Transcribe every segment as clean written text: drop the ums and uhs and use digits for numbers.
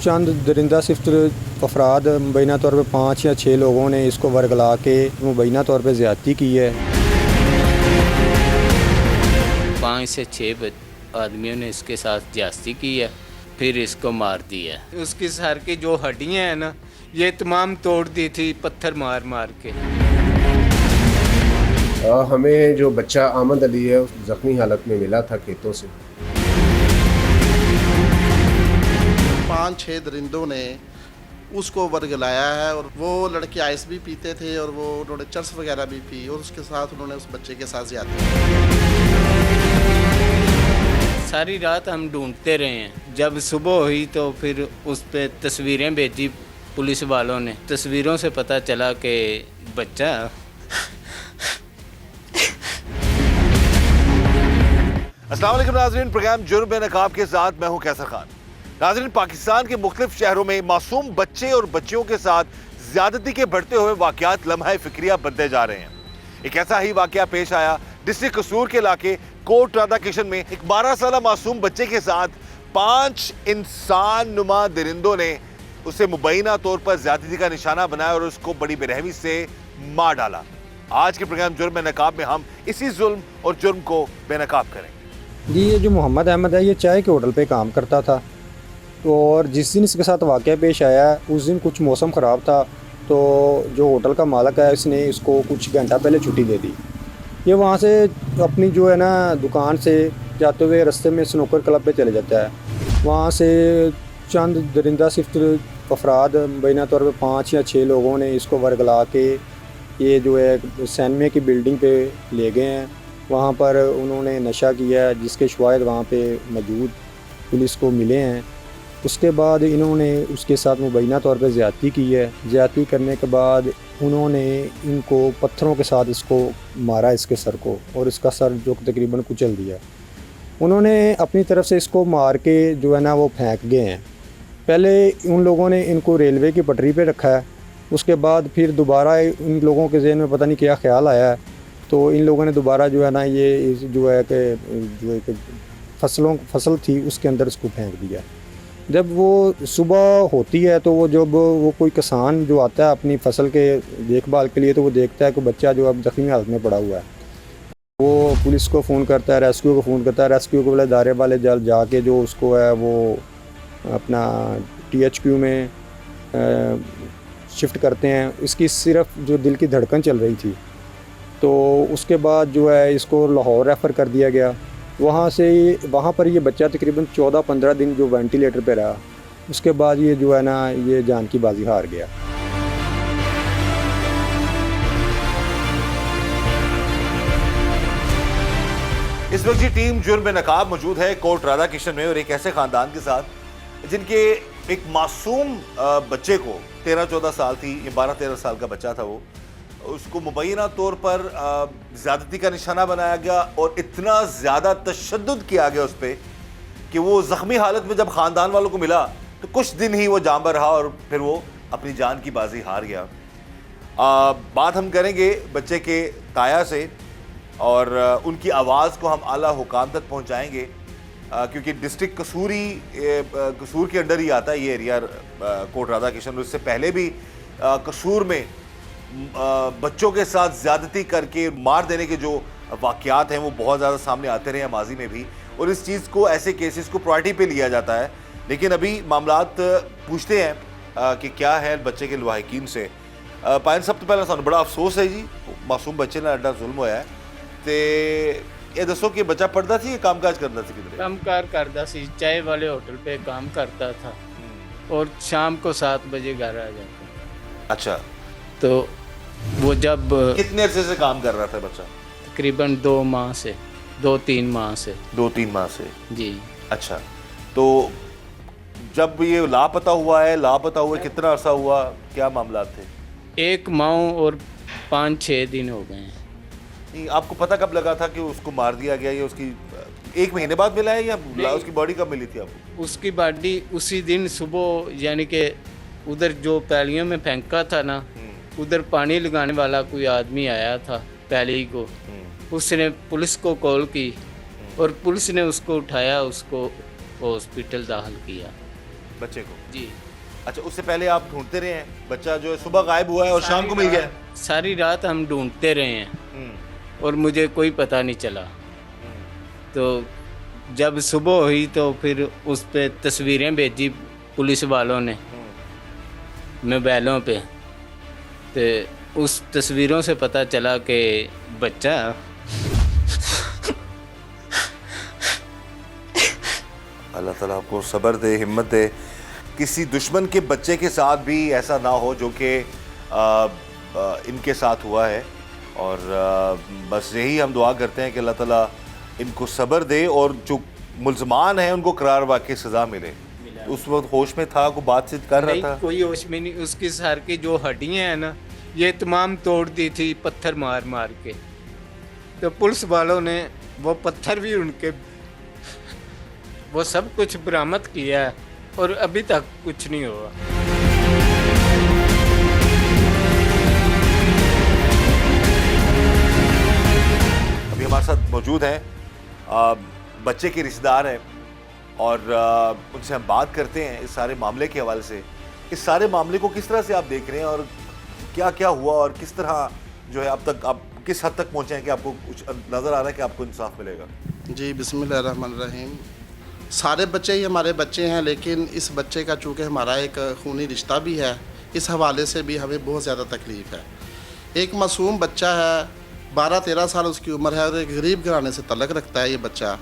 चंद दरिंदा सिफ्त अफराद मुबैना तौर पर 5 या 6 लोगों ने इसको वर्गला के मुबैना तौर पर ज़्यादती की है। 5 से 6 आदमियों ने इसके साथ ज्यादती की है, फिर इसको मार दिया। उसकी सर की जो हड्डियां हैं ना, ये तमाम तोड़ दी थी पत्थर मार मार के। हमें जो बच्चा आमद अली है ज़ख्मी हालत में मिला था खेतों से। 5-6 दरिंदों ने उसको वर्गलाया है और वो लड़के आइस भी पीते थे और वो उन्होंने चर्स वगैरह भी पी और उसके साथ उन्होंने उस बच्चे के साथ ज़्यादती की। सारी रात हम ढूंढते रहे हैं। जब सुबह हुई तो फिर उस पर तस्वीरें भेजी पुलिस वालों ने। तस्वीरों से पता चला कि बच्चा अस्सलाम वालेकुम नाज़रीन, प्रोग्राम जुर्म बे नकाब के साथ मैं हूं कैसर खान। नाज़रीन, पाकिस्तान के मुख्तलिफ शहरों में मासूम बच्चे और बच्चियों के साथ ज्यादती के बढ़ते हुए वाक़यात लम्हा फिक्रिया बनते जा रहे हैं। एक ऐसा ही वाक़या पेश आया डिस्ट्रिक्ट कसूर के इलाके कोट राधा किशन में। एक 12 साल मासूम बच्चे के साथ 5 इंसान नुमा दरिंदों ने उसे मुबैना तौर पर ज्यादती का निशाना बनाया और उसको बड़ी बेरहमी से मार डाला। आज के प्रोग्राम जुर्म बे नकाब में हम इसी जुल्म और जुर्म को बेनकाब करेंगे। जी, ये जो मोहम्मद अहमद है, ये चाय के होटल पे काम करता था। तो और जिस दिन इसके साथ वाक़या पेश आया उस दिन कुछ मौसम ख़राब था, तो जो होटल का मालिक है इसने इसको कुछ घंटा पहले छुट्टी दे दी। ये वहाँ से अपनी जो है ना दुकान से जाते हुए रास्ते में स्नूकर क्लब पे चले जाता है। वहाँ से चंद दरिंदा सिफ्त अफराद मुबैना तौर पर 5 या 6 लोगों ने इसको वर्गला के ये जो है सैनमे की बिल्डिंग पे ले गए हैं। वहाँ पर उन्होंने नशा किया है जिसके शवाहिद वहाँ पे मौजूद पुलिस को मिले हैं। उसके बाद इन्होंने उसके साथ मुबैना तौर पर ज़्यादती की है। ज़्यादती करने के बाद उन्होंने इनको पत्थरों के साथ इसको मारा, इसके सर को, और इसका सर जो तकरीबन कुचल दिया। उन्होंने अपनी तरफ से इसको मार के जो है ना वो फेंक गए हैं। पहले उन लोगों ने इनको रेलवे की पटरी पे रखा है। उसके बाद फिर दोबारा इन लोगों के जहन में पता नहीं क्या ख्याल आया है, तो इन लोगों ने दोबारा जो है ना ये जो है कि फसल थी उसके अंदर इसको फेंक दिया। जब वो सुबह होती है तो वो जब वो कोई किसान जो आता है अपनी फसल के देखभाल के लिए, तो वो देखता है कि बच्चा जो अब ज़ख्मी हालत में पड़ा हुआ है। वो पुलिस को फ़ोन करता है, रेस्क्यू को फ़ोन करता है। रेस्क्यू को वाले दायरे वाले जल जाके जो उसको है वो अपना THQ में शिफ्ट करते हैं। इसकी सिर्फ जो दिल की धड़कन चल रही थी, तो उसके बाद जो है इसको लाहौर रेफ़र कर दिया गया। वहाँ पर ये बच्चा तकरीबन 14-15 दिन जो वेंटिलेटर पे रहा। उसके बाद ये जो है ना ये जान की बाजी हार गया। इस वक्त की टीम जुर्म बे नकाब मौजूद है कोट राधा किशन में और एक ऐसे ख़ानदान के साथ जिनके एक मासूम बच्चे को 13-14 साल थी, ये 12-13 साल का बच्चा था, वो उसको मुबैना तौर पर ज़्यादती का निशाना बनाया गया और इतना ज़्यादा तशद्दुद किया गया उस पर कि वो ज़ख्मी हालत में जब ख़ानदान वालों को मिला तो कुछ दिन ही वो जांबा रहा और फिर वो अपनी जान की बाजी हार गया। बात हम करेंगे बच्चे के ताया से और उनकी आवाज़ को हम आला हुकाम तक पहुँचाएँगे, क्योंकि डिस्ट्रिक्ट कसूर के अंडर ही आता है ये एरिया कोट राधा किशन। उससे पहले भी कसूर में बच्चों के साथ ज़्यादती करके मार देने के जो वाक़यात हैं वो बहुत ज़्यादा सामने आते रहे हैं माजी में भी, और इस चीज़ को, ऐसे केसेस को प्रायोरिटी पे लिया जाता है। लेकिन अभी मामलात पूछते हैं कि क्या है बच्चे के लवाहिकीन से। पायन, सब तो पहले सानू बड़ा अफसोस है जी, मासूम बच्चे ने एडा जुल्म होया है। तो ये दसो कि बच्चा पढ़ता सी, काम काज करता सी? किधर काम कार करता सी, चाय वाले होटल पे काम करता था और शाम को 7 बजे घर आ जाता। अच्छा, तो वो जब कितने अरसे से काम कर रहा था बच्चा? तकरीबन 2 माह से 2-3 माह से 2-3 माह से जी। अच्छा, तो जब ये लापता हुआ कितना अरसा हुआ, क्या मामला थे? 1 माह और 5-6 दिन हो गए हैं। नहीं, आपको पता कब लगा था कि उसको मार दिया गया? या उसकी 1 महीने बाद मिला है या उसकी बॉडी कब मिली थी आपको? उसकी बॉडी उसी दिन सुबह, यानी कि उधर जो पैलियों में फेंका था ना, उधर पानी लगाने वाला कोई आदमी आया था पैली को, उसने पुलिस को कॉल की और पुलिस ने उसको उठाया, उसको हॉस्पिटल दाखिल किया। बच्चे को? जी। अच्छा, उससे पहले आप ढूंढते रहे हैं? बच्चा जो है सुबह गायब हुआ है और शाम को मिल गया? सारी रात हम ढूंढते रहे हैं हम्म, और मुझे कोई पता नहीं चला। तो जब सुबह हुई तो फिर उस पे तस्वीरें भेजी पुलिस वालों ने मोबाइलों पे, तो उस तस्वीरों से पता चला कि बच्चा अल्लाह ताला आपको सब्र दे, हिम्मत दे। किसी दुश्मन के बच्चे के साथ भी ऐसा ना हो जो कि इनके साथ हुआ है, और बस यही हम दुआ करते हैं कि अल्लाह ताला इनको सब्र दे और जो मुल्ज़मान हैं उनको करार वाक़ई सज़ा मिले। उस वक्त होश में था, को बातचीत कर रहा नहीं, था? कोई होश में नहीं। उसकी सर की जो हड्डियां हैं ना, ये तमाम तोड़ दी थी पत्थर मार मार के। तो पुलिस वालों ने वो पत्थर भी उनके, वो सब कुछ बरामद किया है और अभी तक कुछ नहीं हुआ। अभी हमारे साथ मौजूद हैं बच्चे के रिश्तेदार हैं, और उनसे हम बात करते हैं इस सारे मामले के हवाले से। इस सारे मामले को किस तरह से आप देख रहे हैं और क्या क्या हुआ और किस तरह जो है अब तक आप किस हद तक पहुंचे हैं कि आपको कुछ नज़र आ रहा है कि आपको इंसाफ मिलेगा? जी, बिस्मिल्लाहिर्रहमानिर्रहीम। सारे बच्चे ही हमारे बच्चे हैं, लेकिन इस बच्चे का चूँकि हमारा एक खूनी रिश्ता भी है, इस हवाले से भी हमें बहुत ज़्यादा तकलीफ़ है। एक मासूम बच्चा है, 12-13 साल उसकी उम्र है, और एक गरीब घराने से तल्लक़ रखता है ये बच्चा,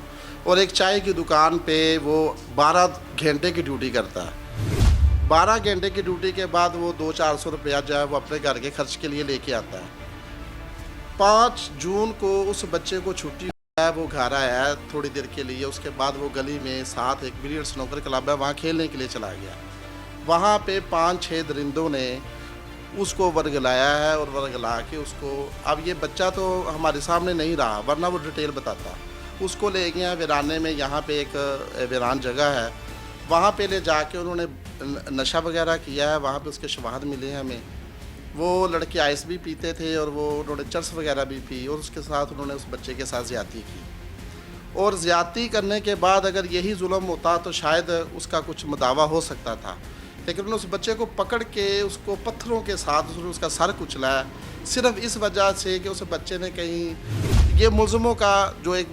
और एक चाय की दुकान पे वो 12 घंटे की ड्यूटी करता है। 12 घंटे की ड्यूटी के बाद वो 200-400 रुपया जो है वो अपने घर के खर्च के लिए लेके आता है। 5 जून को उस बच्चे को छुट्टी है, वो घर आया है थोड़ी देर के लिए। उसके बाद वो गली में साथ एक बिलियर्ड्स स्नूकर क्लब है, वहाँ खेलने के लिए चला गया। वहाँ पे 5-6 दरिंदों ने उसको वर्गलाया है, और वर्गला के उसको, अब ये बच्चा तो हमारे सामने नहीं रहा वरना वो डिटेल बताता। उसको ले गया वीराने में, यहाँ पे एक वीरान जगह है, वहाँ पे ले जाके उन्होंने नशा वगैरह किया है। वहाँ पे उसके शवाहद मिले हैं हमें। वो लड़के आइस भी पीते थे और वो उन्होंने चर्स वगैरह भी पी, और उसके साथ उन्होंने उस बच्चे के साथ ज़्यादती की। और ज़्यादती करने के बाद अगर यही जुल्म होता तो शायद उसका कुछ मुदावा हो सकता था, लेकिन उन्होंने उस बच्चे को पकड़ के उसको पत्थरों के साथ उसका सर कुचला है, सिर्फ इस वजह से कि उस बच्चे ने कहीं, ये मुलज़मों का जो एक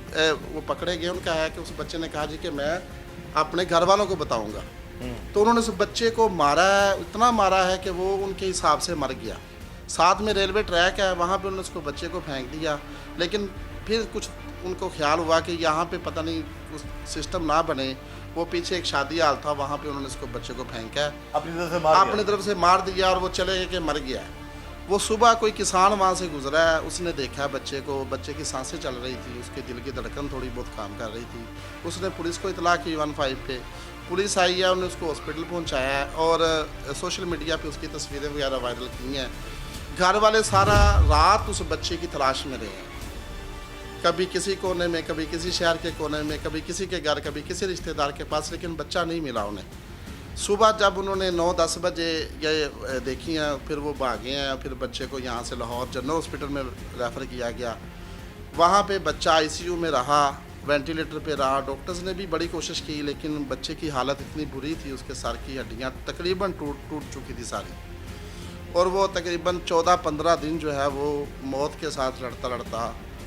वो पकड़े गए उनका है कि उस बच्चे ने कहा जी कि मैं अपने घर वालों को बताऊंगा। तो उन्होंने उस बच्चे को मारा है, इतना मारा है कि वो उनके हिसाब से मर गया। साथ में रेलवे ट्रैक है, वहाँ पे उन्होंने उसको बच्चे को फेंक दिया, लेकिन फिर कुछ उनको ख्याल हुआ कि यहाँ पे पता नहीं उस सिस्टम ना बने, वो पीछे एक शादी हाल था, वहाँ पे उन्होंने उसको बच्चे को फेंका, अपनी तरफ से मार दिया, और वो चले गए कि मर गया। वो सुबह कोई किसान वहाँ से गुजरा है, उसने देखा बच्चे को, बच्चे की सांसें चल रही थी, उसके दिल की धड़कन थोड़ी बहुत काम कर रही थी। उसने पुलिस को इतला की 15 पे, पुलिस आई है, उन्होंने उसको हॉस्पिटल पहुँचाया है, और सोशल मीडिया पे उसकी तस्वीरें वगैरह वायरल की हैं। घर वाले सारा रात उस बच्चे की तलाश में रहे हैं, कभी किसी कोने में, कभी किसी शहर के कोने में, कभी किसी के घर, कभी किसी रिश्तेदार के पास, लेकिन बच्चा नहीं मिला उन्हें। सुबह जब उन्होंने 9-10 बजे ये देखी हैं, फिर वो भागे हैं, फिर बच्चे को यहाँ से लाहौर जनरल हॉस्पिटल में रेफ़र किया गया। वहाँ पे बच्चा आईसीयू में रहा, वेंटिलेटर पे रहा। डॉक्टर्स ने भी बड़ी कोशिश की, लेकिन बच्चे की हालत इतनी बुरी थी, उसके सर की हड्डियाँ तकरीबन टूट चुकी थी सारी, और वो तकरीबन 14-15 दिन जो है वो मौत के साथ लड़ता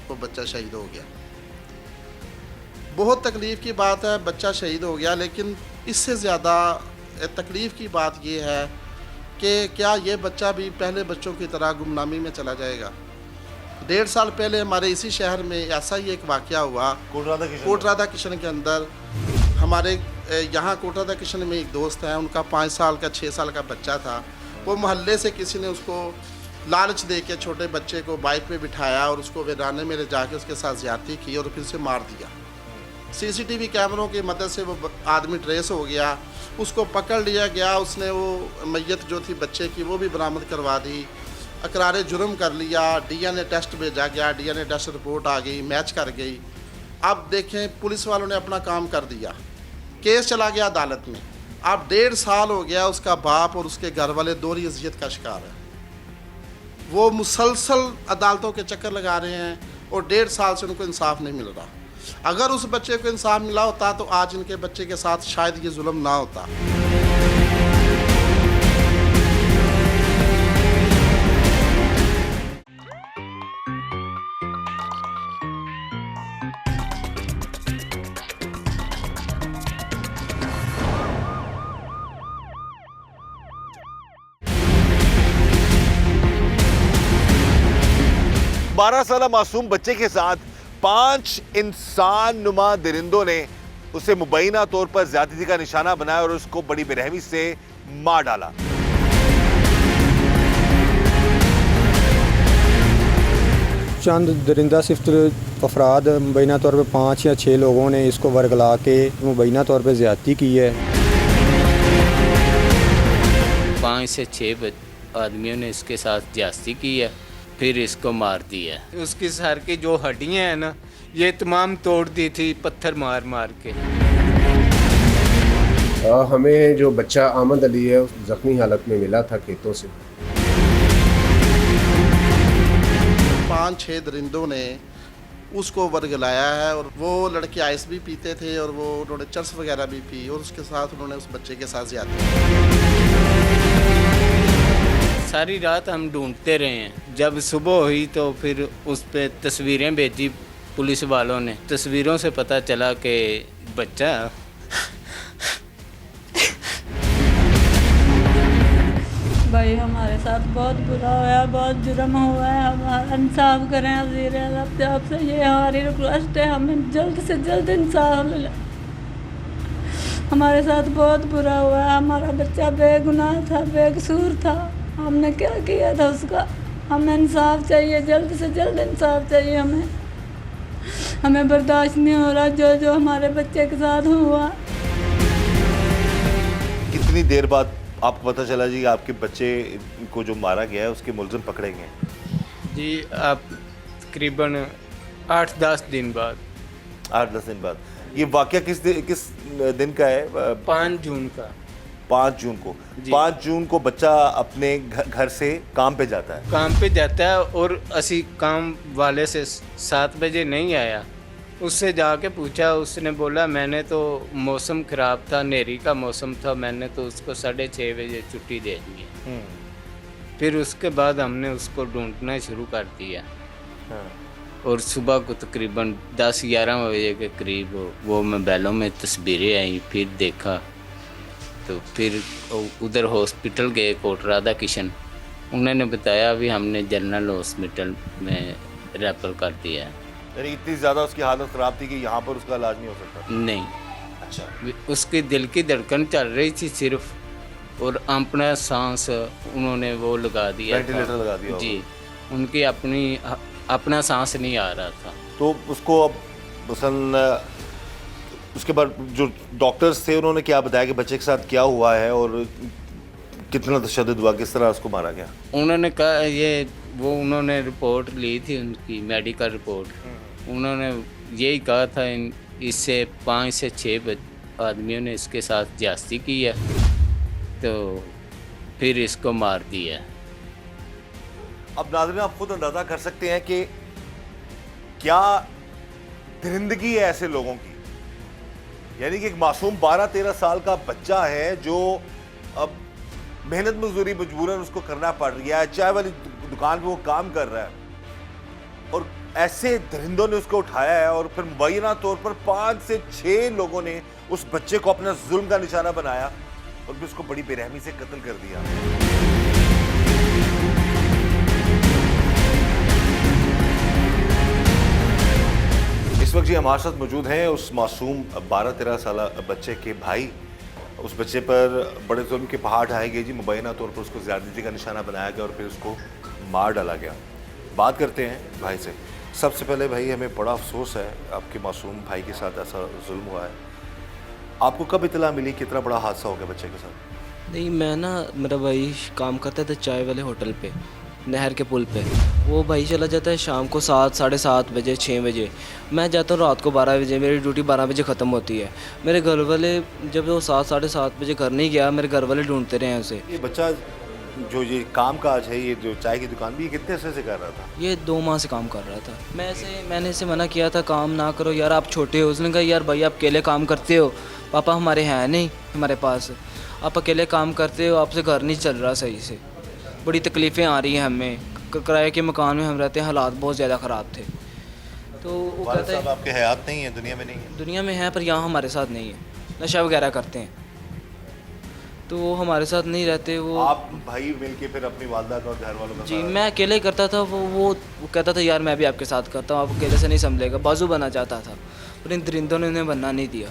वो बच्चा शहीद हो गया। बहुत तकलीफ़ की बात है, बच्चा शहीद हो गया, लेकिन इससे ज़्यादा तकलीफ़ की बात ये है कि क्या ये बच्चा भी पहले बच्चों की तरह गुमनामी में चला जाएगा। 1.5 साल पहले हमारे इसी शहर में ऐसा ही एक वाक़या हुआ, कोट राधा किशन के अंदर। हमारे यहाँ कोट राधा किशन में एक दोस्त है, उनका 5 साल का 6 साल का बच्चा था। वो मोहल्ले से किसी ने उसको लालच दे के छोटे बच्चे को बाइक पे बिठाया और उसको वीराने में ले जाके उसके साथ ज़्यादती की और फिर से मार दिया। सीसीटीवी कैमरों की मदद से वो आदमी ट्रेस हो गया, उसको पकड़ लिया गया। उसने वो मैयत जो थी बच्चे की वो भी बरामद करवा दी, अकरार जुर्म कर लिया, डीएनए टेस्ट भेजा गया, डीएनए टेस्ट रिपोर्ट आ गई, मैच कर गई। अब देखें पुलिस वालों ने अपना काम कर दिया, केस चला गया अदालत में। अब 1.5 साल हो गया, उसका बाप और उसके घर वाले दोहरी अजियत का शिकार है। वो मुसलसल अदालतों के चक्कर लगा रहे हैं और 1.5 साल से उनको इंसाफ नहीं मिल रहा। अगर उस बच्चे को इंसाफ मिला होता तो आज इनके बच्चे के साथ शायद ये जुल्म ना होता। 12 साल मासूम बच्चे के साथ 5 इंसान नुमा दरिंदों ने उसे मुबैना तौर पर ज्यादती का निशाना बनाया और उसको बड़ी बेरहमी से मार डाला। चंद दरिंदा सिफ्त अफराद मुबैना तौर पे 5 या 6 लोगों ने इसको वर्गला के मुबैना तौर पे ज़्यादती की है। 5 से 6 आदमियों ने इसके साथ ज्यादती की है, फिर इसको मार दिया। उसकी सर की जो हड्डियां हैं ना, ये तमाम तोड़ दी थी पत्थर मार मार के। हमें जो बच्चा अहमद अली है ज़ख्मी हालत में मिला था खेतों से। 5-6 दरिंदों ने उसको वर्गलाया है और वो लड़के आइस भी पीते थे और वो उन्होंने चर्स वगैरह भी पी और उसके साथ उन्होंने उस बच्चे के साथ ज्यादती की। सारी रात हम ढूंढते रहे हैं। जब सुबह हुई तो फिर उस पर तस्वीरें भेजी पुलिस वालों ने। तस्वीरों से पता चला कि बच्चा भाई हमारे साथ बहुत बुरा हुआ, बहुत जुर्म हुआ है। हमारा इंसाफ करें वज़ीर आज़म से, आपसे ये हमारी रिक्वेस्ट है, हमें जल्द से जल्द इंसाफ मिले। हमारे साथ बहुत बुरा हुआ है। हमारा बच्चा बेगुनाह था, बेकसूर था। हमने क्या किया था उसका? हमें इंसाफ चाहिए, जल्द से जल्द इंसाफ चाहिए हमें। हमें बर्दाश्त नहीं हो रहा जो जो हमारे बच्चे के साथ हुआ। कितनी देर बाद आपको पता चला जी आपके बच्चे को जो मारा गया है उसके मुलजिम पकड़े गए? जी आप तकरीबन 8-10 दिन बाद। 8-10 दिन बाद। ये वाकया किस दिन का है? 5 जून का। 5 जून को। 5 जून को बच्चा अपने घर से काम पे जाता है। काम पे जाता है और असी काम वाले से 7 बजे नहीं आया। उससे जाके पूछा, उसने बोला मैंने तो मौसम ख़राब था, नेरी का मौसम था, मैंने तो उसको 6:30 बजे छुट्टी दे दी है। फिर उसके बाद हमने उसको ढूंढना शुरू कर दिया। और सुबह को तकरीबन 10-11 बजे के करीब वो मोबाइलों में तस्वीरें आई। फिर देखा तो फिर उधर हॉस्पिटल गए, कोट राधा किशन। उन्होंने बताया अभी हमने जनरल हॉस्पिटल में रेफर कर दिया है। यानी इतनी ज़्यादा उसकी हालत ख़राब थी कि यहाँ पर उसका इलाज नहीं हो सकता? नहीं। अच्छा। उसकी दिल की धड़कन चल रही थी सिर्फ, और अपना सांस उन्होंने वो लगा दिया, वेंटिलेटर लगा दिया जी। उनकी अपना सांस नहीं आ रहा था। तो उसको अब मसलन उसके बाद जो डॉक्टर्स थे उन्होंने क्या बताया कि बच्चे के साथ क्या हुआ है और कितना तशद्दुद हुआ, किस तरह उसको मारा गया? उन्होंने कहा उन्होंने रिपोर्ट ली थी, उनकी मेडिकल रिपोर्ट। उन्होंने यही कहा था इससे 5 से 6 आदमियों ने इसके साथ ज्यादती की है, तो फिर इसको मार दिया। अब नाज़रीन आप खुद अंदाज़ा कर सकते हैं कि क्या दरिंदगी है ऐसे लोगों की। यानी कि एक मासूम 12-13 साल का बच्चा है जो अब मेहनत मजदूरी मजबूरन उसको करना पड़ रही है, चाय वाली दुकान पे वो काम कर रहा है और ऐसे दरिंदों ने उसको उठाया है और फिर मुबैना तौर पर 5 से 6 लोगों ने उस बच्चे को अपना जुल्म का निशाना बनाया और फिर उसको बड़ी बेरहमी से कत्ल कर दिया। इस वक्त जी हमारे साथ मौजूद हैं उस मासूम 12-13 साल बच्चे के भाई। उस बच्चे पर बड़े जुल्म के पहाड़ ढाए गए जी, मुबैना तौर पर उसको ज़्यादती का निशाना बनाया गया और फिर उसको मार डाला गया। बात करते हैं भाई से। सबसे पहले भाई हमें बड़ा अफसोस है आपके मासूम भाई के साथ ऐसा जुल्म हुआ है। आपको कब इतला मिली कितना बड़ा हादसा हो गया बच्चे के साथ? नहीं, मैं ना मेरा भाई काम करता था चाय वाले होटल पे, नहर के पुल पे। वो भाई चला जाता है शाम को 7, 7:30 बजे, 6 बजे। मैं जाता हूँ रात को 12 बजे। मेरी ड्यूटी 12 बजे ख़त्म होती है। मेरे घर वाले जब वो 7, 7:30 बजे घर नहीं गया, मेरे घर वाले ढूंढते रहे हैं उसे। ये बच्चा जो ये काम काज है, ये जो चाय की दुकान भी, ये कितने अरसे से कर रहा था? ये 2 माह से काम कर रहा था। मैंने इसे मना किया था काम ना करो यार, आप छोटे हो। उसने कहा यार भाई आप अकेले काम करते हो, पापा हमारे हैं नहीं हमारे पास, आप अकेले काम करते हो, आपसे घर नहीं चल रहा सही से, बड़ी तकलीफ़ें आ रही हैं हमें। किराए के मकान में हम रहते हैं, हालात बहुत ज़्यादा ख़राब थे। तो वो कहते हैं आपके हयात नहीं है, दुनिया में नहीं है? दुनिया में है पर यहाँ हमारे साथ नहीं है, नशा वगैरह करते हैं। तो वो हमारे साथ नहीं रहते। वो आप भाई मिलके फिर अपनी वालदा का और घर वालों का जी सारा- मैं अकेले ही करता था। वो कहता था यार मैं भी आपके साथ करता हूँ, आप अकेले से नहीं संभलेगा। बाजू बनना चाहता था पर इन दरिंदों ने उन्हें बनना नहीं दिया।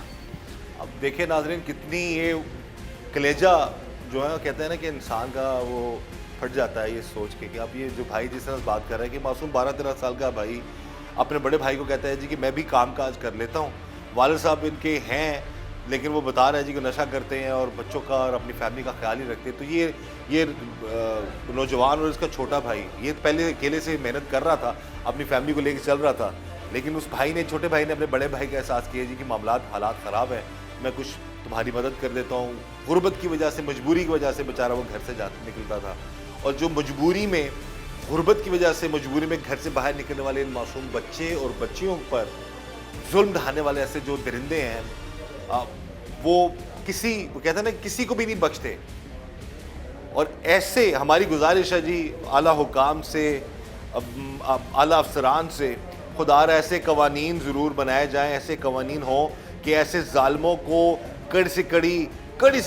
अब देखिए नाजरीन, कितनी ये कलेजा जो है कहते हैं ना कि इंसान का वो फट जाता है ये सोच के कि अब ये जो भाई जिस तरह बात कर रहे हैं कि मासूम 12-13 साल का भाई अपने बड़े भाई को कहता है जी कि मैं भी काम काज कर लेता हूँ। वालिद साहब इनके हैं लेकिन वो बता रहे हैं जी कि नशा करते हैं और बच्चों का और अपनी फैमिली का ख्याल ही रखते हैं। तो ये नौजवान और इसका छोटा भाई ये पहले अकेले से मेहनत कर रहा था, अपनी फैमिली को लेकर चल रहा था, लेकिन उस भाई ने, छोटे भाई ने अपने बड़े भाई का एहसास किया जी कि मामलात हालात ख़राब है, मैं कुछ तुम्हारी मदद कर देता हूँ। गुर्बत की वजह से, मजबूरी की वजह से बेचारा वो घर से निकलता था और जो मजबूरी में, गुर्बत की वजह से मजबूरी में घर से बाहर निकलने वाले इन मासूम बच्चे और बच्चियों पर जुल्म ढाने वाले ऐसे जो दरिंदे हैं वो कहते हैं ना किसी को भी नहीं बख्शते। और ऐसे हमारी गुजारिश है जी आला हुकाम से, आला अफसरान से, खुदारा ऐसे कवानीन ज़रूर बनाए जाएं, ऐसे कवानीन हों कि ऐसे ज़ालिमों को कड़ी से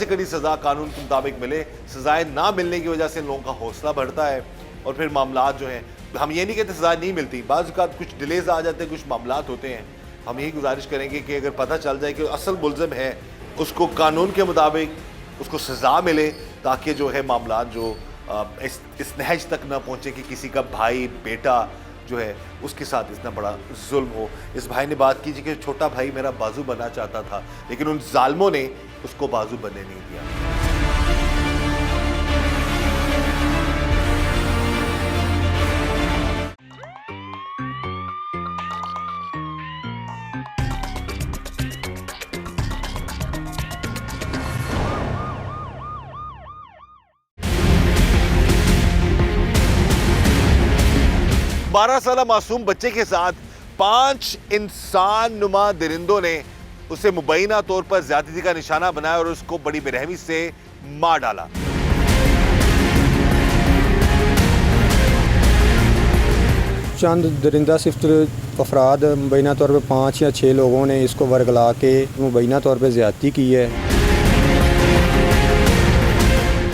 कड़ी सज़ा कानून के मुताबिक मिले। सज़ाएँ ना मिलने की वजह से लोगों का हौसला बढ़ता है और फिर मामलात जो हैं, हम ये नहीं कहते सज़ा नहीं मिलती, बाज़ औक़ात कुछ डिलेज़ आ जाते हैं, कुछ मामलात होते हैं। हम यही गुजारिश करेंगे कि अगर पता चल जाए कि असल मुल्ज़िम है उसको कानून के मुताबिक उसको सज़ा मिले, ताकि जो है मामलात जो इस नहज तक ना पहुँचे कि किसी का भाई बेटा जो है उसके साथ इतना बड़ा जुल्म हो। इस भाई ने बात की कि छोटा भाई मेरा बाजू बनना चाहता था लेकिन उन जालिमों ने उसको बाजू बनने नहीं दिया। 12 साल मासूम बच्चे के साथ 5 इंसान नुमा दरिंदों ने उसे मुबैना तौर पर ज्यादती का निशाना बनाया और उसको बड़ी बेरहमी से मार डाला। चंद दरिंदा सिफ्त अफराद मुबैना तौर पर 5 या 6 लोगों ने इसको वर्गला के मुबैना तौर पर ज़्यादती की है।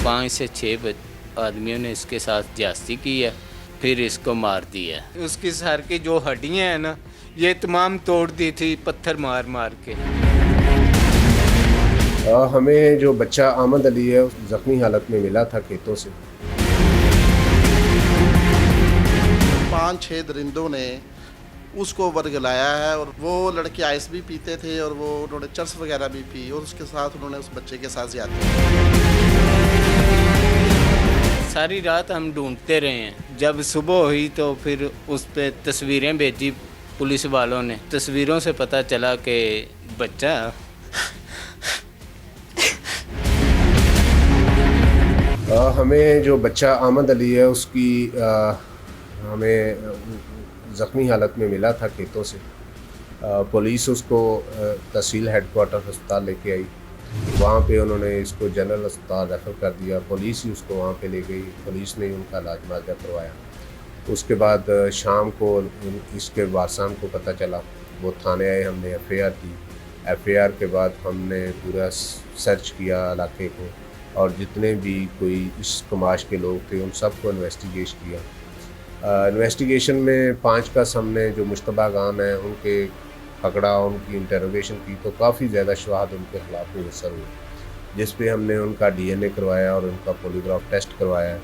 5 से 6 आदमियों ने इसके साथ ज्यादती की है, फिर इसको मार दिया। उसकी सर की जो हड्डियां हैं ना, ये तमाम तोड़ दी थी पत्थर मार मार के। हमें जो बच्चा अहमद अली है ज़ख्मी हालत में मिला था खेतों से। 5-6 दरिंदों ने उसको वर्गलाया है और वो लड़के आइस भी पीते थे और वो उन्होंने चर्स वगैरह भी पी और उसके साथ उन्होंने उस बच्चे के साथ ज़्यादती। सारी रात हम ढूंढते रहे हैं। जब सुबह हुई तो फिर उस पर तस्वीरें भेजी पुलिस वालों ने। तस्वीरों से पता चला कि बच्चा हमें जो बच्चा अहमद अली है उसकी हमें ज़ख्मी हालत में मिला था खेतों से। पुलिस उसको तहसील हेडक्वार्टर अस्पताल लेके आई, वहाँ पे उन्होंने इसको जनरल अस्पताल रेफ़र कर दिया। पुलिस ही उसको वहाँ पे ले गई, पुलिस ने उनका इलाज मुआवजा करवाया। उसके बाद शाम को इसके वारसान को पता चला, वो थाने आए, हमने FIR की। FIR के बाद हमने पूरा सर्च किया इलाके को और जितने भी कोई इस कमाश के लोग थे उन सबको इन्वेस्टिगेट किया। इन्वेस्टिगेशन में 5 का हमने जो मुश्तबा गान है उनके पकड़ा, उनकी इंटरोगेशन की तो काफ़ी ज़्यादा शवाहद उनके ख़िलाफ़ मुयसर हुए, जिस पे हमने उनका DNA करवाया और उनका पॉलीग्राफ टेस्ट करवाया।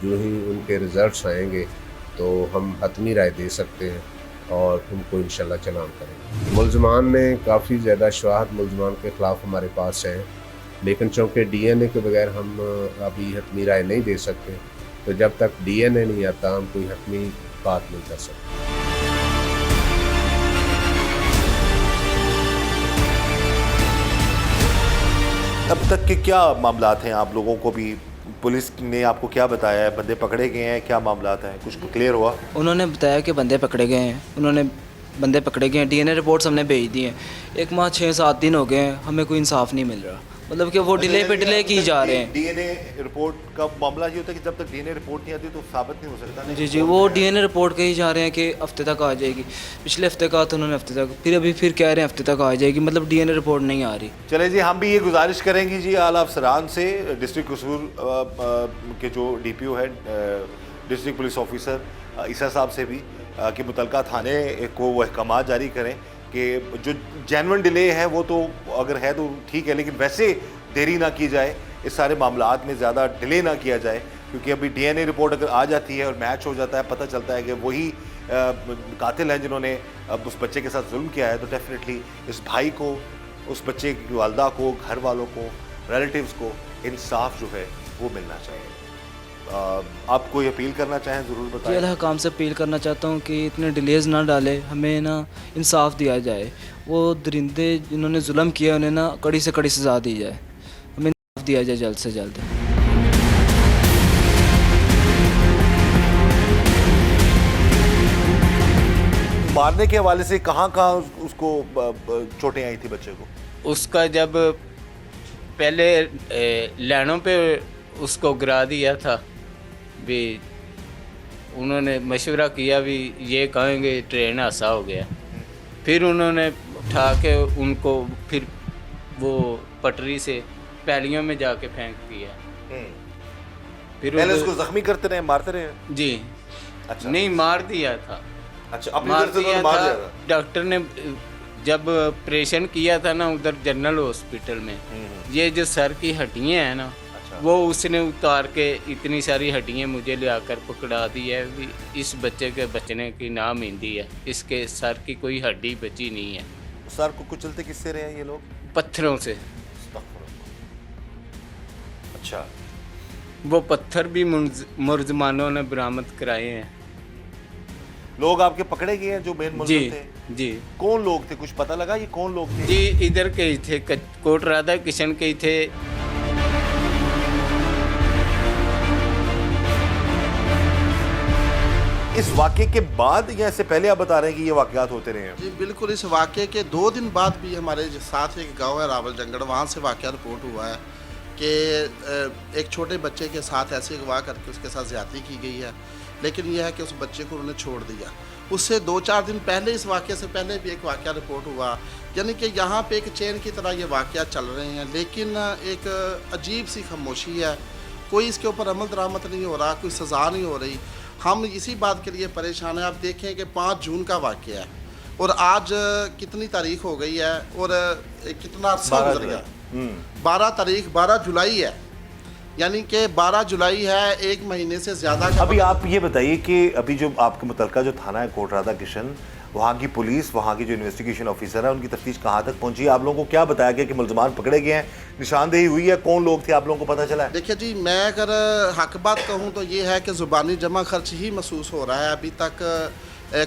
जो ही उनके रिज़ल्ट्स आएंगे तो हम हतमी राय दे सकते हैं और उनको इंशाल्लाह चलान करेंगे। मुल्ज़मान ने काफ़ी ज़्यादा शवाहद मुल्ज़मान के ख़िलाफ़ हमारे पास हैं, लेकिन चूँकि DNA के बगैर हम अभी हतमी राय नहीं दे सकते, तो जब तक DNA नहीं आता हम कोई हतमी बात नहीं कर सकते। अब तक के क्या मामलात हैं? आप लोगों को भी पुलिस ने आपको क्या बताया है? बंदे पकड़े गए हैं? क्या मामलात हैं? कुछ क्लियर हुआ? उन्होंने बताया कि बंदे पकड़े गए हैं। DNA रिपोर्ट्स हमने भेज दी हैं। 1 माह 6-7 दिन हो गए हैं, हमें कोई इंसाफ नहीं मिल रहा। मतलब कि वो डिले पे डिले की जा रहे हैं। डीएनए रिपोर्ट का मामला ये होता है कि जब तक डीएनए रिपोर्ट नहीं आती तो साबित नहीं हो सकता ना। जी जी, वो डीएनए रिपोर्ट कही जा रहे हैं कि हफ्ते तक आ जाएगी। पिछले हफ्ते कहा था उन्होंने हफ्ते तक, फिर अभी फिर कह रहे हैं हफ्ते तक आ जाएगी, मतलब डीएनए रिपोर्ट नहीं आ रही। चले जी, हम भी ये गुजारिश करेंगे जी आला अफसरान से, डिस्ट्रिक्ट कसूर के जो डीपीओ है, डिस्ट्रिक्ट पुलिस ऑफिसर ईसा साहब से भी कि मुतलका थाने को वो अहकाम जारी करें कि जो जेन्युइन डिले है वो तो अगर है तो ठीक है, लेकिन वैसे देरी ना की जाए, इस सारे मामलात में ज़्यादा डिले ना किया जाए, क्योंकि अभी डीएनए रिपोर्ट अगर आ जाती है और मैच हो जाता है, पता चलता है कि वही कातिल हैं जिन्होंने उस बच्चे के साथ जुल्म किया है, तो डेफिनेटली इस भाई को, उस बच्चे की वालदा को, घर वालों को, रिलेटिव्स को इंसाफ जो है वो मिलना चाहिए। आप कोई अपील करना चाहें ज़रूर जी, बताएं। अल्लाह काम से अपील करना चाहता हूँ कि इतने डिलेज़ ना डाले, हमें ना इंसाफ दिया जाए। वो दरिंदे जिन्होंने जुल्म किया उन्हें ना कड़ी से कड़ी सज़ा दी जाए, हमें इंसाफ दिया जाए जल्द से जल्द। मारने के हवाले से कहाँ कहाँ उसको चोटें आई थी बच्चे को? उसका जब पहले लैनों पे उसको गिरा दिया था भी, उन्होंने मशवरा किया भी ये कहेंगे ट्रेन हादसा हो गया, फिर उन्होंने उठा के उनको फिर वो पटरी से पैलियों में जाके फेंक दिया। फिर पहले वो- उसको जख्मी करते रहे, मारते रहे? जी अच्छा, नहीं, मार दिया था, अच्छा, अपनी मार तरफ से दिया उन्होंने मार दिया था। था। डॉक्टर ने जब ऑपरेशन किया था ना उधर जनरल हॉस्पिटल में, ये जो सर की हड्डियां हैं ना, अच्छा। वो उसने उतार के इतनी सारी हड्डियां मुझे ले आकर पकड़ा दी है भी इस बच्चे के बचने की नाउम्मीदी है, इसके सर की कोई हड्डी बची नहीं है। सर को कुचलते किससे रहे हैं ये लोग? पत्थरों से। अच्छा, वो पत्थर भी मुलजमानों ने बरामद कराए हैं। लोग आपके पकड़े गए हैं जो मेन जी मुलजिम थे? जी कौन लोग थे, कुछ पता लगा ये कौन लोग थे? जी, इधर के ही थे, कोट राधा किशन के ही थे। इस वाक़े के बाद या इससे पहले आप बता रहे हैं कि ये वाक़यात होते रहे हैं? जी बिल्कुल, इस वाक़े के 2 दिन बाद भी हमारे साथ एक गांव है रावल जंगड़, वहाँ से वाक़या रिपोर्ट हुआ है कि एक छोटे बच्चे के साथ ऐसे अगवा करके उसके साथ ज़्यादती की गई है, लेकिन यह है कि उस बच्चे को उन्होंने छोड़ दिया। उससे 2-4 दिन पहले, इस वाक़े से पहले भी एक वाक़या रिपोर्ट हुआ, यानी कि यहाँ पे एक चेन की तरह ये वाक़या चल रहे हैं, लेकिन एक अजीब सी खामोशी है, कोई इसके ऊपर अमल दरामद नहीं हो रहा, कोई सज़ा नहीं हो रही। हम इसी बात के लिए परेशान हैं। आप देखें कि 5 जून का वाक़या है और आज कितनी तारीख हो गई है और कितना अर्सा गुजर गया। 12 जुलाई है, यानी कि 12 जुलाई है, 1 महीने से ज़्यादा का। अभी आप ये बताइए कि अभी जो आपके मुतलका जो थाना है कोट राधा किशन, वहाँ की पुलिस, वहाँ की जो इन्वेस्टिगेशन ऑफिसर है, उनकी तफ्तीश कहाँ तक पहुँची? आप लोगों को क्या बताया गया कि मुलजमान पकड़े गए हैं, निशानदेही हुई है, कौन लोग थे, आप लोगों को पता चला है? देखिए जी, मैं अगर हक बात कहूँ तो ये है कि ज़ुबानी जमा खर्च ही महसूस हो रहा है। अभी तक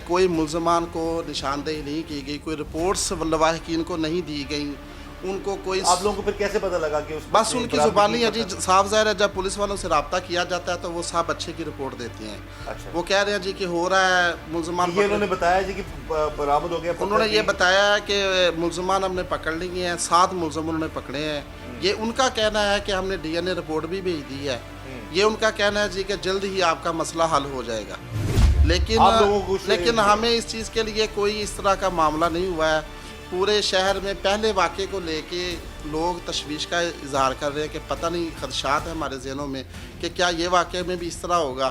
कोई मुलजमान को निशानदेही नहीं की गई, कोई रिपोर्ट्स लवाहकीन को नहीं दी गई, उनको कोई। आप लोगों को फिर कैसे पता लगा कि उस बस उनकी ज़ुबानी है जी, साफ ज़ाहिर है, जब पुलिस वालों से रब्ता किया जाता है तो वो साहब अच्छे की रिपोर्ट देते हैं। अच्छा। वो कह रहे हैं जी कि हो रहा है, मुलजमान ये उन्होंने बताया जी कि बरामद हो गया? उन्होंने ये बताया है कि मुलजमान हमने पकड़ लिए हैं, 7 मुलजम उन्होंने पकड़े हैं। ये उनका कहना है कि हमने डीएनए रिपोर्ट भी भेज दी है। ये उनका कहना है जी कि जल्द ही आपका मसला हल हो जाएगा, लेकिन हमें इस चीज़ के लिए कोई इस तरह का मामला नहीं हुआ है। पूरे शहर में पहले वाक़े को लेके लोग तशवीश का इजहार कर रहे हैं कि पता नहीं, खदशात है हमारे जहनों में कि क्या ये वाक़े में भी इस तरह होगा।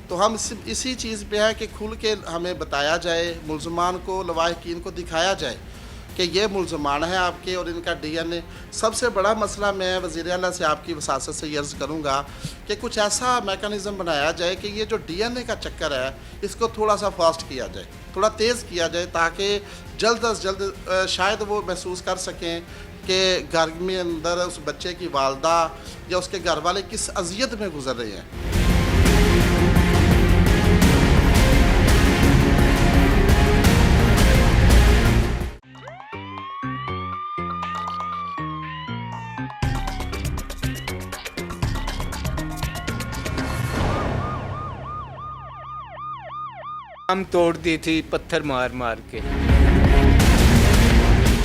तो हम इसी चीज़ पे है कि खुल के हमें बताया जाए, मुलजमान को, लवाहकीन को दिखाया जाए कि ये मुलजमान है आपके और इनका डीएनए। सबसे बड़ा मसला मैं वज़ीर आला से आपकी वसासत से अर्ज़ करूँगा कि कुछ ऐसा मेकनिज़म बनाया जाए कि ये जो डीएनए का चक्कर है इसको थोड़ा सा फास्ट किया जाए, थोड़ा तेज़ किया जाए, ताकि जल्द अज जल्द शायद वो महसूस कर सकें कि घर में अंदर उस बच्चे की वालदा या उसके घर वाले किस अजियत में गुजर रहे हैं। हम तोड़ दी थी पत्थर मार मार के।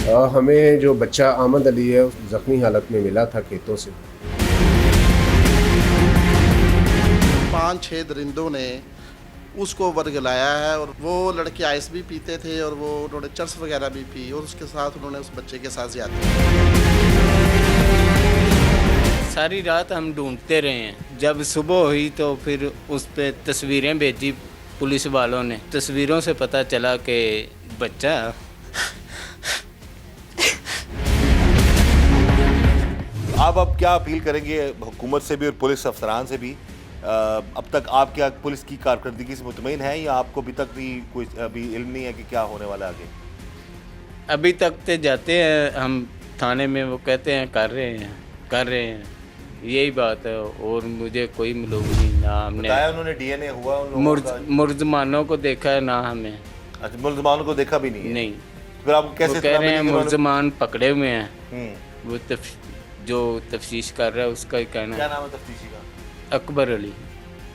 हमें जो बच्चा अहमद अली है ज़ख्मी हालत में मिला था खेतों से। 5-6 दरिंदों ने उसको वर्गलाया है और वो लड़के आइस भी पीते थे और वो उन्होंने चर्स वगैरह भी पी और उसके साथ उन्होंने उस बच्चे के साथ ज्यादती की। सारी रात हम ढूंढते रहे हैं। जब सुबह हुई तो फिर उस पे तस्वीरें भेजी पुलिस वालों ने। तस्वीरों से पता चला कि बच्चा आप अब क्या अपील करेंगे हुकूमत से भी और पुलिस अफसरान से भी? अब तक आप क्या पुलिस की कारकर्दगी से मुतमईन हैं या आपको अभी तक भी कोई अभी इल्म नहीं है कि क्या होने वाला है आगे? अभी तक तो जाते हैं हम थाने में, वो कहते हैं कर रहे हैं, यही बात है। और मुझे कोई मालूम नहीं, ना हमने बताया उन्होंने डीएनए हुआ उन लोगों का? मुर्जमानों को देखा है ना हमें। अच्छा, मुल्ज़मानों को देखा भी नहीं है? नहीं। फिर आपको कैसे वो कह इत्तला रहे हैं मिली कि उन्होंने- मुर्जमान पकड़े हुए हैं। हम्म, वो जो तफ्तीश कर रहा है उसका ही कहना क्या है। नाम है तफ्तीशी का? अकबर अली।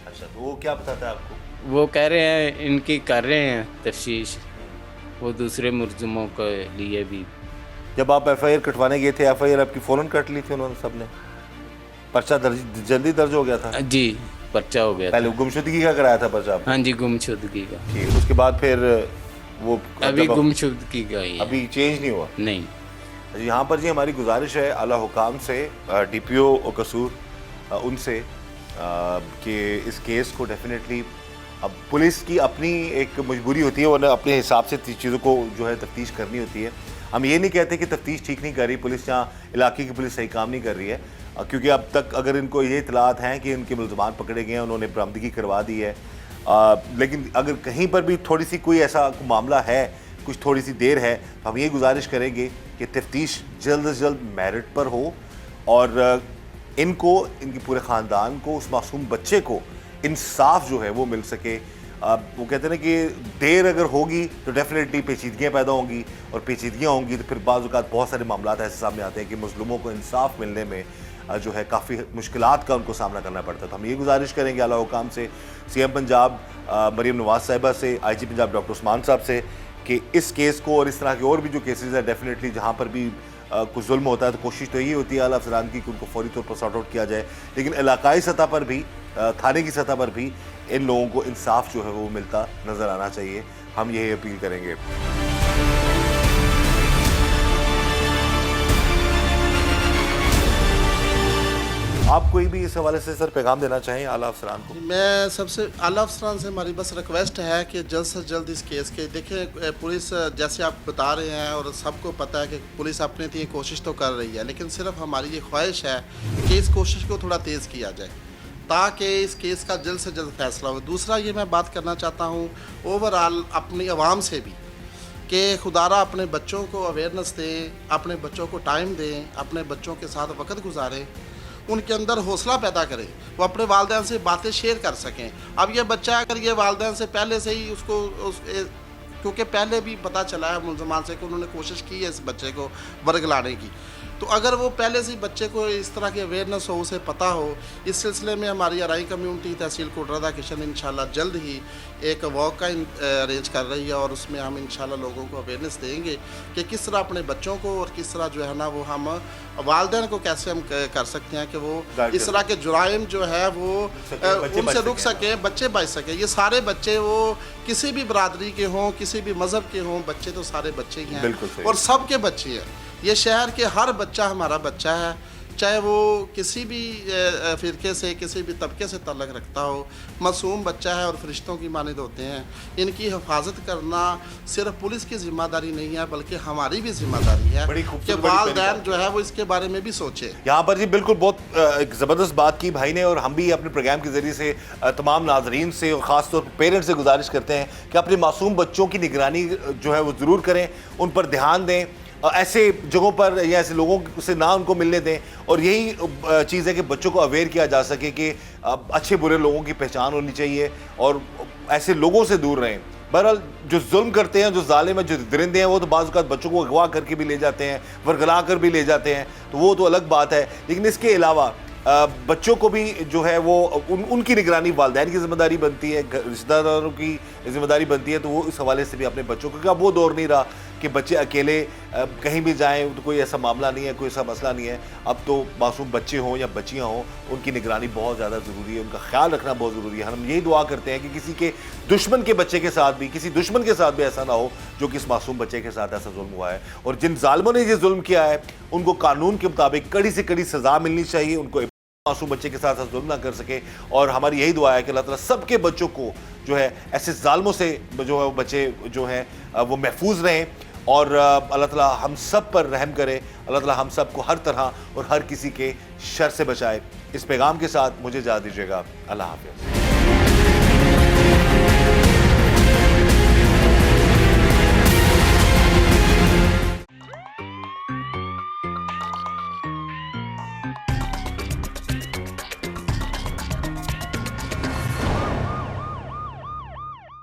अच्छा, तो वो क्या बताता है आपको? वो कह रहे हैं इनकी कर रहे हैं तफ्तीश, वो दूसरे मुर्जमों के लिए भी। जब आप एफआईआर कटवाने गए थे, एफआईआर आपकी फ़ौरन कट ली थी उन्होंने सबने? पर्चा जल्दी दर्ज हो गया था? जी, पर्चा हो गया पहले था। गुमशुदगी का कराया था पर्चा आपने? हाँ जी, गुमशुदगी का। ठीक, उसके बाद फिर वो अभी जब- गुमशुदगी का ही है। अभी चेंज नहीं हुआ? नहीं। यहाँ पर जी हमारी गुजारिश है आला हुकाम से, डीपीओ और कसूर उनसे कि इस केस को डेफिनेटली, अब पुलिस की अपनी एक मजबूरी होती है, उन्हें अपने हिसाब से चीज़ों को जो है तफ्तीश करनी होती है। हम ये नहीं कहते कि तफ्तीश ठीक नहीं कर रही पुलिस, यहाँ इलाके की पुलिस सही काम नहीं कर रही है, क्योंकि अब तक अगर इनको ये इतलात हैं कि इनके मुल्ज़मान पकड़े गए हैं, उन्होंने बरामदगी करवा दी है, लेकिन अगर कहीं पर भी थोड़ी सी कोई ऐसा मामला है, कुछ थोड़ी सी देर है, तो हम ये गुजारिश करेंगे कि तफ्तीश जल्द से जल्द मेरिट पर हो और इनको, इनके पूरे ख़ानदान को, उस मासूम बच्चे को इंसाफ जो है वो मिल सके। वो कहते हैं ना कि देर अगर होगी तो डेफिनेटली पेचीदगियाँ पैदा होंगी, और पेचीदगियाँ होंगी तो फिर बाज़ औक़ात बहुत सारे मामला ऐसे सामने आते हैं कि मज़लूमों को इंसाफ मिलने में जो है काफ़ी मुश्किलात का उनको सामना करना पड़ता है। तो हम ये गुजारिश करेंगे आला हुकाम से, सीएम पंजाब मरीम नवाज़ साहिबा से, आईजी पंजाब डॉक्टर उस्मान साहब से, कि इस केस को और इस तरह के और भी जो केसेस हैं डेफिनेटली जहाँ पर भी कुछ जुल्म होता है तो कोशिश तो यही होती है आला अफसरान की कि उनको फौरी तौर पर सॉर्ट आउट किया जाए, लेकिन इलाकाई सतह पर भी, थाने की सतह पर भी इन लोगों को इंसाफ जो है वो मिलता नज़र आना चाहिए। हम यही अपील करेंगे। आप कोई भी इस हवाले से सर पैगाम देना चाहें आला अफसरान को? मैं सबसे आला अफसरान से हमारी बस रिक्वेस्ट है कि जल्द से जल्द इस केस के देखें। पुलिस जैसे आप बता रहे हैं और सबको पता है कि पुलिस अपने लिए कोशिश तो कर रही है, लेकिन सिर्फ हमारी ये ख्वाहिश है कि इस कोशिश को थोड़ा तेज़ किया जाए ताकि इस केस का जल्द से जल्द फैसला हो। दूसरा ये मैं बात करना चाहता हूँ ओवरऑल अपनी आवाम से भी कि खुदारा अपने बच्चों को अवेयरनेस दें, अपने बच्चों को टाइम दें, अपने बच्चों के साथ वक्त गुजारें, उनके अंदर हौसला पैदा करें, वो अपने वालिदैन से बातें शेयर कर सकें। अब ये बच्चा अगर ये वालिदैन से पहले से ही क्योंकि पहले भी पता चला है मुल्ज़मान से कि उन्होंने कोशिश की है इस बच्चे को वर्गलाने की, तो अगर वो पहले से ही बच्चे को इस तरह की अवेयरनेस हो, उसे पता हो, इस सिलसिले में हमारी अराई कम्यूनिटी तहसील कोटरादा किशन इंशाल्लाह जल्द ही एक वॉक का अरेंज कर रही है और उसमें हम इंशाल्लाह लोगों को अवेयरनेस देंगे कि किस तरह अपने बच्चों को और किस तरह जो है ना वो हम वालिदैन को कैसे हम कर सकते हैं कि वो इस तरह के जुराइम जो है वो उनसे रुक सकें, बच्चे बच सकें। ये सारे बच्चे वो किसी भी बरादरी के हों, किसी भी मज़हब के हों, बच्चे तो सारे बच्चे ही हैं और सबके बच्चे हैं। ये शहर के हर बच्चा हमारा बच्चा है, चाहे वो किसी भी फ़िरके से, किसी भी तबके से ताल्लुक़ रखता हो, मासूम बच्चा है और फरिश्तों की मानिंद होते हैं। इनकी हिफाजत करना सिर्फ पुलिस की ज़िम्मेदारी नहीं है बल्कि हमारी भी ज़िम्मेदारी है कि वालिदैन जो है वो इसके बारे में भी सोचे। यहाँ पर जी बिल्कुल बहुत एक ज़बरदस्त बात की भाई ने, और हम भी अपने प्रोग्राम के ज़रिए से तमाम नाजरीन से और ख़ास तौर पर पेरेंट्स से गुजारिश करते हैं कि अपने मासूम बच्चों की निगरानी जो है वो ज़रूर करें, उन पर ध्यान दें, ऐसे जगहों पर या ऐसे लोगों से ना उनको मिलने दें, और यही चीज़ है कि बच्चों को अवेयर किया जा सके कि अच्छे बुरे लोगों की पहचान होनी चाहिए और ऐसे लोगों से दूर रहें। बहरहाल जो जुल्म करते हैं, जो जालिम है, जो दरिंदे हैं, वो तो बाज़ औक़ात बच्चों को अगवा करके भी ले जाते हैं, वर्गला कर भी ले जाते हैं, तो वो तो अलग बात है। लेकिन इसके अलावा बच्चों को भी जो है वो उनकी निगरानी वालिदैन की जिम्मेदारी बनती है, रिश्तेदारों की जिम्मेदारी बनती है। तो वो इस हवाले से भी अपने बच्चों को, क्योंकि अब वो दौर नहीं रहा कि बच्चे अकेले कहीं भी जाएं, तो कोई ऐसा मामला नहीं है, कोई ऐसा मसला नहीं है। अब तो मासूम बच्चे हों या बच्चियां हों, उनकी निगरानी बहुत ज़्यादा ज़रूरी है, उनका ख्याल रखना बहुत ज़रूरी है। हम यही दुआ करते हैं कि किसी के दुश्मन के बच्चे के साथ भी, किसी दुश्मन के साथ भी ऐसा ना हो जो कि इस मासूम बच्चे के साथ ऐसा जुल्म हुआ है। और जिन जालिमों ने ये जुल्म किया है उनको कानून के मुताबिक कड़ी से कड़ी सज़ा मिलनी चाहिए, उनको मासूम बच्चे के साथ जुल्म ना कर सके। और हमारी यही दुआ है कि अल्लाह ताला सबके बच्चों को जो है ऐसे जालिमों से जो है वो बच्चे जो हैं वो महफूज रहें, और अल्लाह ताला हम सब पर रहम करे। अल्लाह ताला हम सब को हर तरह और हर किसी के शर से बचाए। इस पैगाम के साथ मुझे इजाज़त दीजिएगा। अल्लाह हाफ़िज़।